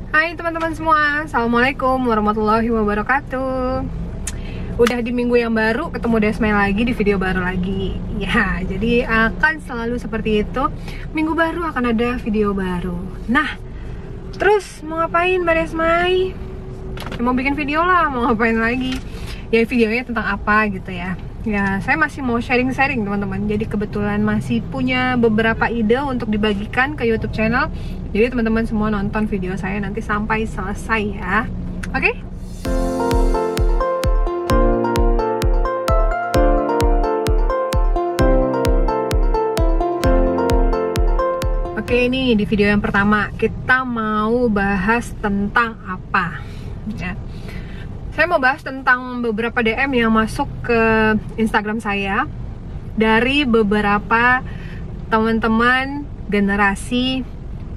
Hai teman-teman semua, Assalamualaikum warahmatullahi wabarakatuh. Udah di minggu yang baru, ketemu Desmay lagi di video baru lagi. Ya, jadi akan selalu seperti itu. Minggu baru akan ada video baru. Nah, terus mau ngapain Mbak Desmay? Ya, mau bikin video lah, mau ngapain lagi? Ya videonya tentang apa gitu ya. Ya, saya masih mau sharing-sharing teman-teman. Jadi kebetulan masih punya beberapa ide untuk dibagikan ke YouTube channel. Jadi teman-teman semua nonton video saya nanti sampai selesai ya. Oke? Oke, ini di video yang pertama kita mau bahas tentang apa? Ya. Saya mau bahas tentang beberapa DM yang masuk ke Instagram saya dari beberapa teman-teman generasi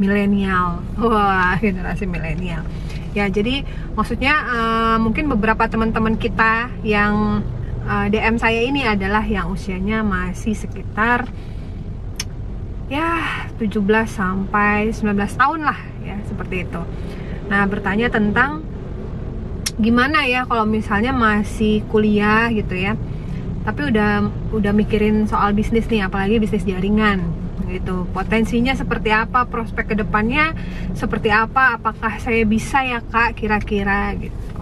milenial. Wah, generasi milenial. Ya, jadi maksudnya mungkin beberapa teman-teman kita yang DM saya ini adalah yang usianya masih sekitar ya 17 sampai 19 tahun lah ya, seperti itu. Nah, bertanya tentang gimana ya kalau misalnya masih kuliah gitu ya, tapi udah mikirin soal bisnis nih, apalagi bisnis jaringan gitu. Potensinya seperti apa, prospek kedepannya seperti apa, apakah saya bisa ya Kak kira-kira gitu.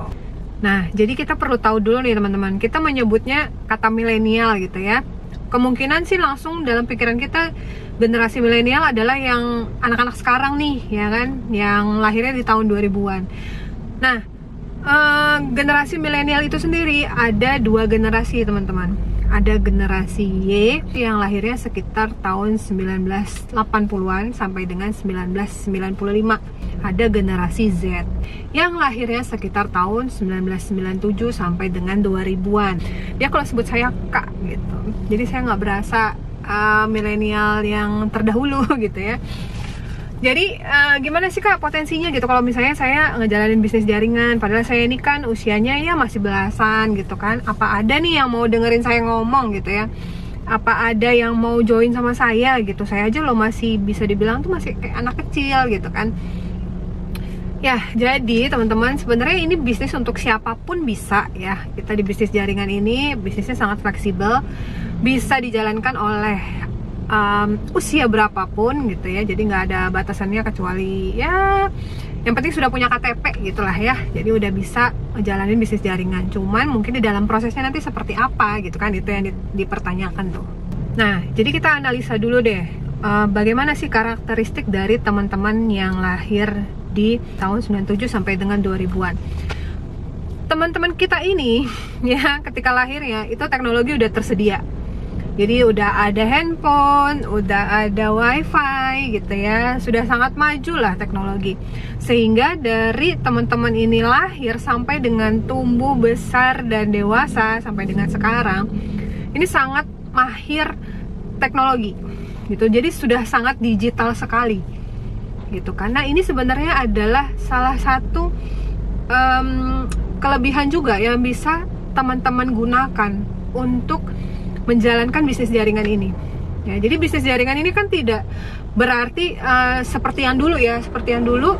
Nah, jadi kita perlu tahu dulu nih teman-teman, kita menyebutnya kata milenial gitu ya. Kemungkinan sih langsung dalam pikiran kita generasi milenial adalah yang anak-anak sekarang nih ya kan, yang lahirnya di tahun 2000-an. Nah, generasi milenial itu sendiri ada dua generasi teman-teman. Ada generasi Y yang lahirnya sekitar tahun 1980-an sampai dengan 1995. Ada generasi Z yang lahirnya sekitar tahun 1997 sampai dengan 2000-an. Dia kalau sebut saya Kak gitu. Jadi saya nggak berasa milenial yang terdahulu gitu ya. Jadi gimana sih Kak potensinya gitu kalau misalnya saya ngejalanin bisnis jaringan, padahal saya ini kan usianya ya masih belasan gitu kan. Apa ada nih yang mau dengerin saya ngomong gitu ya? Apa ada yang mau join sama saya gitu? Saya aja loh masih bisa dibilang tuh masih kayak anak kecil gitu kan. Ya, jadi teman-teman sebenarnya ini bisnis untuk siapapun bisa ya. Kita di bisnis jaringan ini bisnisnya sangat fleksibel, bisa dijalankan oleh usia berapapun gitu ya. Jadi nggak ada batasannya kecuali ya yang penting sudah punya KTP gitulah ya. Jadi udah bisa ngejalanin bisnis jaringan. Cuman mungkin di dalam prosesnya nanti seperti apa gitu kan, itu yang dipertanyakan tuh. Nah, jadi kita analisa dulu deh bagaimana sih karakteristik dari teman-teman yang lahir di tahun 97 sampai dengan 2000-an. Teman-teman kita ini ya ketika lahirnya itu teknologi udah tersedia. Jadi udah ada handphone, udah ada wifi gitu ya. Sudah sangat maju lah teknologi. Sehingga dari teman-teman ini lahir sampai dengan tumbuh besar dan dewasa sampai dengan sekarang, ini sangat mahir teknologi gitu. Jadi sudah sangat digital sekali gitu. Karena ini sebenarnya adalah salah satu kelebihan juga yang bisa teman-teman gunakan untuk menjalankan bisnis jaringan ini. Ya, jadi bisnis jaringan ini kan tidak berarti seperti yang dulu ya. Seperti yang dulu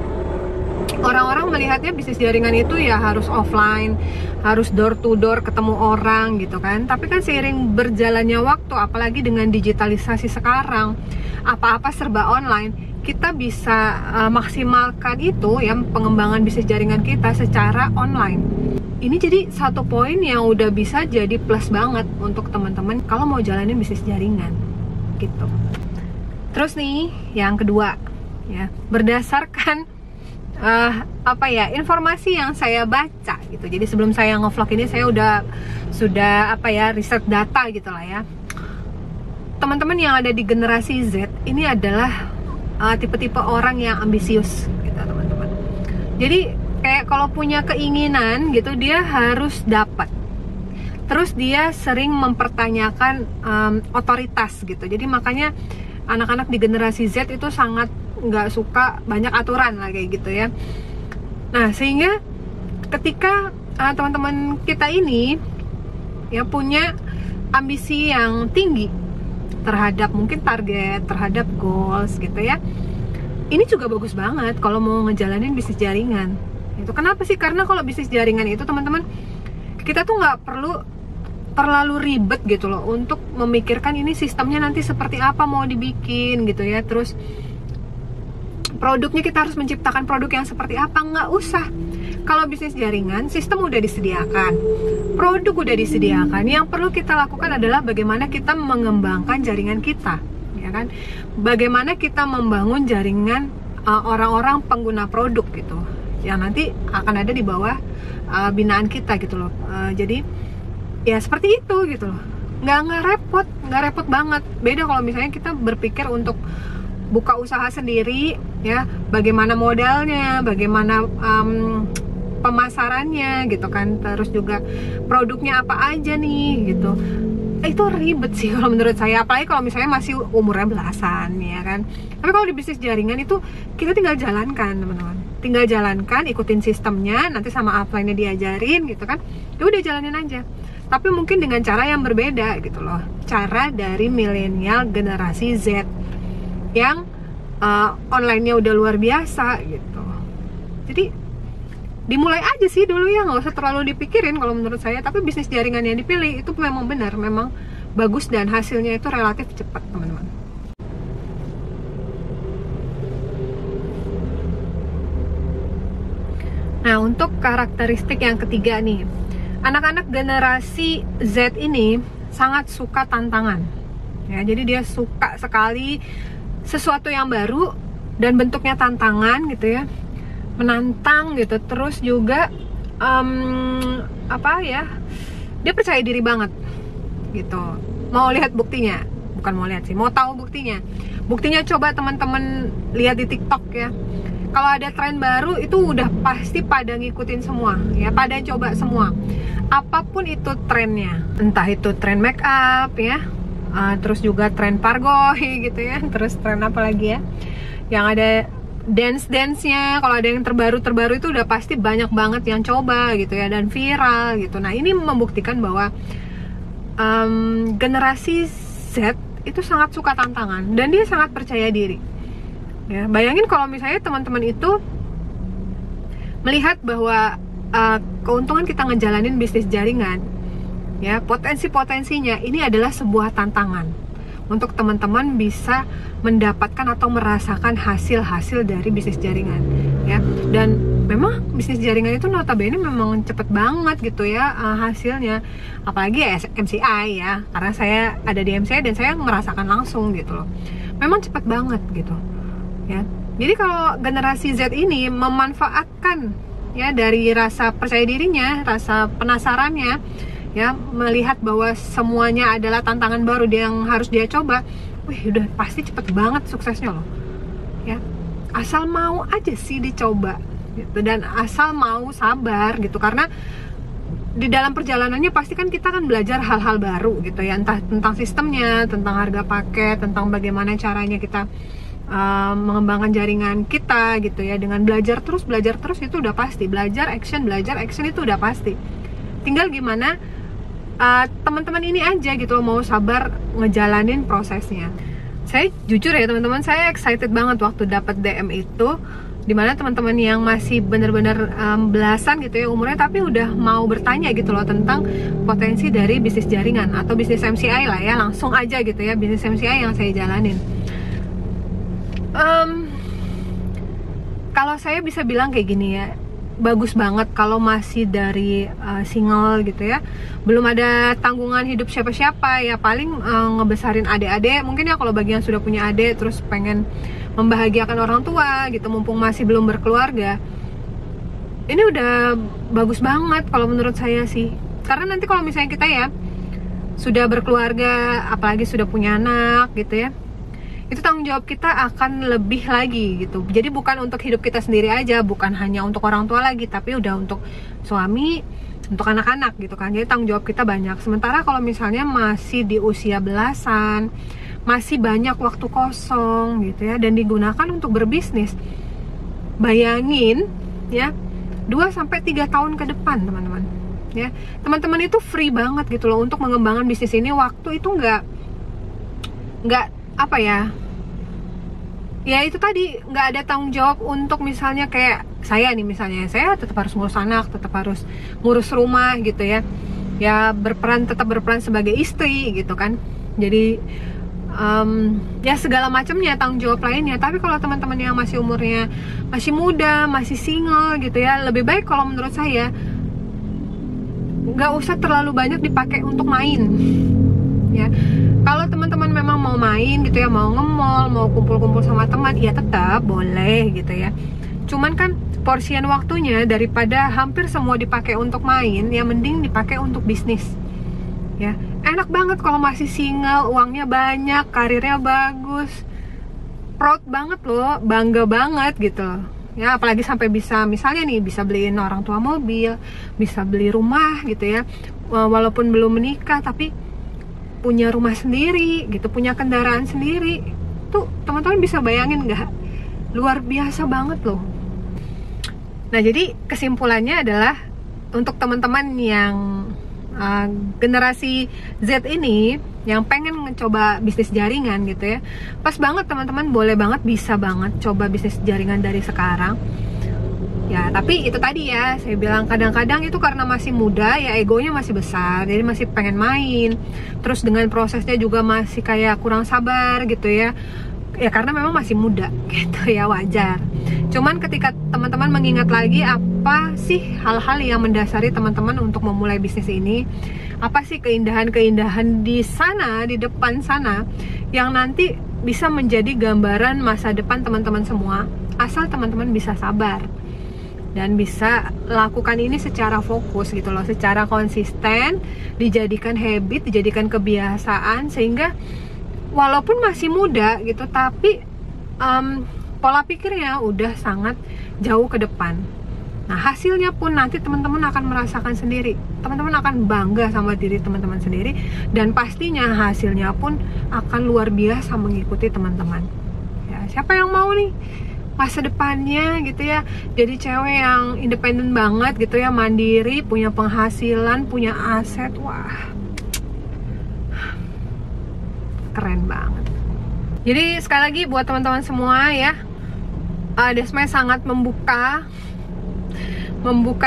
orang-orang melihatnya bisnis jaringan itu ya harus offline, harus door to door ketemu orang gitu kan. Tapi kan seiring berjalannya waktu, apalagi dengan digitalisasi sekarang, apa-apa serba online, kita bisa maksimalkan itu ya, pengembangan bisnis jaringan kita secara online. Ini jadi satu poin yang udah bisa jadi plus banget untuk teman-teman kalau mau jalanin bisnis jaringan gitu. Terus nih yang kedua ya, berdasarkan informasi yang saya baca gitu. Jadi sebelum saya nge-vlog ini saya sudah riset data gitu lah ya. Teman-teman yang ada di generasi Z ini adalah tipe-tipe orang yang ambisius gitu teman-teman. Jadi kayak kalau punya keinginan gitu dia harus dapat. Terus dia sering mempertanyakan otoritas gitu. Jadi makanya anak-anak di generasi Z itu sangat nggak suka banyak aturan lah kayak gitu ya. Nah, sehingga ketika teman-teman kita ini ya punya ambisi yang tinggi terhadap mungkin target, terhadap goals gitu ya, ini juga bagus banget kalau mau ngejalanin bisnis jaringan. Itu kenapa sih? Karena kalau bisnis jaringan itu teman-teman, kita tuh nggak perlu terlalu ribet gitu loh untuk memikirkan ini sistemnya nanti seperti apa mau dibikin gitu ya. Terus produknya kita harus menciptakan produk yang seperti apa, nggak usah. Kalau bisnis jaringan, sistem udah disediakan, produk udah disediakan. Yang perlu kita lakukan adalah bagaimana kita mengembangkan jaringan kita, ya kan? Bagaimana kita membangun jaringan orang-orang pengguna produk gitu, yang nanti akan ada di bawah binaan kita gitu loh. Jadi ya seperti itu gitu loh. Nggak repot banget. Beda kalau misalnya kita berpikir untuk buka usaha sendiri, ya, bagaimana modalnya, bagaimana pemasarannya gitu kan, terus juga produknya apa aja nih gitu. Itu ribet sih kalau menurut saya, apalagi kalau misalnya masih umurnya belasan, ya kan. Tapi kalau di bisnis jaringan itu kita tinggal jalankan, teman-teman, tinggal jalankan, ikutin sistemnya, nanti sama upline-nya diajarin gitu kan, ya udah jalanin aja. Tapi mungkin dengan cara yang berbeda gitu loh, cara dari milenial generasi Z yang online-nya udah luar biasa gitu. Jadi dimulai aja sih dulu ya, nggak usah terlalu dipikirin kalau menurut saya. Tapi bisnis jaringan yang dipilih itu memang benar, memang bagus dan hasilnya itu relatif cepat, teman-teman. Nah, untuk karakteristik yang ketiga nih, anak-anak generasi Z ini sangat suka tantangan, ya. Jadi dia suka sekali sesuatu yang baru dan bentuknya tantangan gitu ya, menantang gitu. Terus juga dia percaya diri banget gitu. Mau lihat buktinya, bukan mau lihat sih, mau tahu buktinya coba teman-teman lihat di TikTok ya. Kalau ada tren baru itu udah pasti pada ngikutin semua ya, pada coba semua, apapun itu trennya, entah itu tren make up ya, terus juga tren pargoy gitu ya, terus tren apa lagi ya yang ada dance-nya. Kalau ada yang terbaru itu udah pasti banyak banget yang coba gitu ya, dan viral gitu. Nah, ini membuktikan bahwa generasi Z itu sangat suka tantangan dan dia sangat percaya diri ya. Bayangin kalau misalnya teman-teman itu melihat bahwa keuntungan kita ngejalanin bisnis jaringan ya, potensinya ini adalah sebuah tantangan untuk teman-teman bisa mendapatkan atau merasakan hasil-hasil dari bisnis jaringan ya. Dan memang bisnis jaringan itu notabene memang cepet banget gitu ya hasilnya, apalagi MCI ya, karena saya ada di MCI dan saya merasakan langsung gitu loh, memang cepet banget gitu ya. Jadi kalau generasi Z ini memanfaatkan ya dari rasa percaya dirinya, rasa penasarannya ya, melihat bahwa semuanya adalah tantangan baru yang harus dia coba, udah pasti cepet banget suksesnya loh ya. Asal mau aja sih dicoba gitu, dan asal mau sabar gitu, karena di dalam perjalanannya pasti kan kita kan belajar hal-hal baru gitu ya, entah tentang sistemnya, tentang harga paket, tentang bagaimana caranya kita mengembangkan jaringan kita gitu ya. Dengan belajar terus itu udah pasti, belajar action itu udah pasti. Tinggal gimana teman-teman ini aja gitu loh, mau sabar ngejalanin prosesnya. Saya jujur ya teman-teman, saya excited banget waktu dapat DM itu, dimana teman-teman yang masih bener-bener belasan gitu ya umurnya, tapi udah mau bertanya gitu loh tentang potensi dari bisnis jaringan atau bisnis MCI lah ya, langsung aja gitu ya, bisnis MCI yang saya jalanin. Kalau saya bisa bilang kayak gini ya, bagus banget kalau masih dari single gitu ya, belum ada tanggungan hidup siapa-siapa ya, paling ngebesarin adik-adik mungkin ya. Kalau bagi yang sudah punya adik terus pengen membahagiakan orang tua gitu, mumpung masih belum berkeluarga, ini udah bagus banget kalau menurut saya sih. Karena nanti kalau misalnya kita ya sudah berkeluarga, apalagi sudah punya anak gitu ya, itu tanggung jawab kita akan lebih lagi gitu. Jadi bukan untuk hidup kita sendiri aja, bukan hanya untuk orang tua lagi, tapi udah untuk suami, untuk anak-anak gitu kan. Jadi tanggung jawab kita banyak. Sementara kalau misalnya masih di usia belasan, masih banyak waktu kosong gitu ya, dan digunakan untuk berbisnis, bayangin ya 2-3 tahun ke depan teman-teman ya, teman-teman itu free banget gitu loh untuk mengembangkan bisnis ini. Waktu itu nggak apa ya, ya itu tadi, nggak ada tanggung jawab untuk misalnya kayak saya nih, misalnya saya tetap harus ngurus anak, tetap harus ngurus rumah gitu ya, ya tetap berperan sebagai istri gitu kan. Jadi ya segala macamnya tanggung jawab lainnya. Tapi kalau teman-teman yang masih umurnya masih muda, masih single gitu ya, lebih baik kalau menurut saya nggak usah terlalu banyak dipakai untuk main ya. Kalau teman-teman memang mau main gitu ya, mau nge-mall, mau kumpul-kumpul sama teman, ya tetap boleh gitu ya. Cuman kan porsian waktunya daripada hampir semua dipakai untuk main, ya mending dipakai untuk bisnis ya. Enak banget kalau masih single, uangnya banyak, karirnya bagus, proud banget loh, bangga banget gitu ya. Apalagi sampai bisa misalnya nih, bisa beliin orang tua mobil, bisa beli rumah gitu ya, walaupun belum menikah tapi punya rumah sendiri gitu, punya kendaraan sendiri. Tuh teman-teman bisa bayangin nggak? Luar biasa banget loh. Nah jadi kesimpulannya adalah untuk teman-teman yang generasi Z ini yang pengen mencoba bisnis jaringan gitu ya, pas banget teman-teman, boleh banget, bisa banget coba bisnis jaringan dari sekarang ya. Tapi itu tadi ya, saya bilang kadang-kadang itu karena masih muda ya, egonya masih besar, jadi masih pengen main, terus dengan prosesnya juga masih kayak kurang sabar gitu ya, ya karena memang masih muda gitu ya, wajar. Cuman ketika teman-teman mengingat lagi apa sih hal-hal yang mendasari teman-teman untuk memulai bisnis ini, apa sih keindahan-keindahan di sana, di depan sana, yang nanti bisa menjadi gambaran masa depan teman-teman semua, asal teman-teman bisa sabar dan bisa lakukan ini secara fokus gitu loh, secara konsisten, dijadikan habit, dijadikan kebiasaan, sehingga walaupun masih muda gitu, tapi pola pikirnya udah sangat jauh ke depan. Nah hasilnya pun nanti teman-teman akan merasakan sendiri, teman-teman akan bangga sama diri teman-teman sendiri, dan pastinya hasilnya pun akan luar biasa mengikuti teman-teman ya. Siapa yang mau nih masa depannya gitu ya, jadi cewek yang independen banget gitu ya, mandiri, punya penghasilan, punya aset, wah keren banget. Jadi sekali lagi buat teman-teman semua ya, Desmai sangat membuka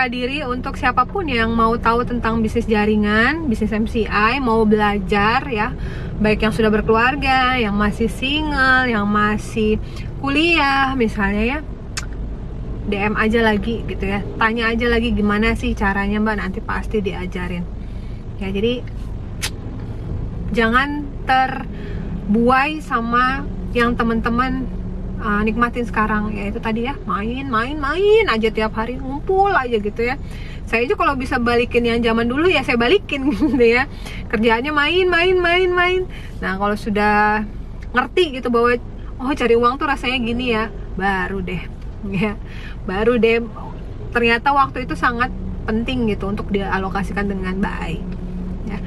diri untuk siapapun yang mau tahu tentang bisnis jaringan, bisnis MCI, mau belajar ya, baik yang sudah berkeluarga, yang masih single, yang masih kuliah misalnya ya, DM aja lagi gitu ya, tanya aja lagi gimana sih caranya mbak, nanti pasti diajarin ya. Jadi jangan terbuai sama yang teman-teman nikmatin sekarang, ya itu tadi ya, main aja tiap hari, ngumpul aja gitu ya. Saya aja kalau bisa balikin yang zaman dulu ya saya balikin gitu ya, kerjaannya main. Nah kalau sudah ngerti gitu bahwa oh cari uang tuh rasanya gini ya, baru deh ternyata waktu itu sangat penting gitu untuk dialokasikan dengan baik ya.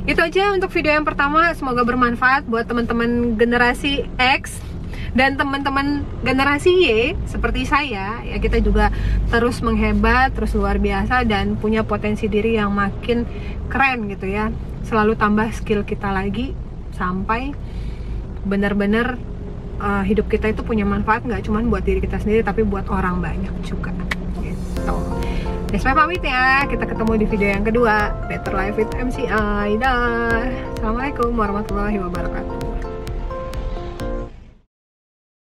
Itu aja untuk video yang pertama, semoga bermanfaat buat teman-teman generasi X dan teman-teman generasi Y seperti saya ya. Kita juga terus menghebat, terus luar biasa, dan punya potensi diri yang makin keren gitu ya. Selalu tambah skill kita lagi sampai benar-benar hidup kita itu punya manfaat, nggak cuma buat diri kita sendiri tapi buat orang banyak juga gitu. Desmai pamit ya, kita ketemu di video yang kedua, Better Life with MCI. Dah. Assalamualaikum warahmatullahi wabarakatuh.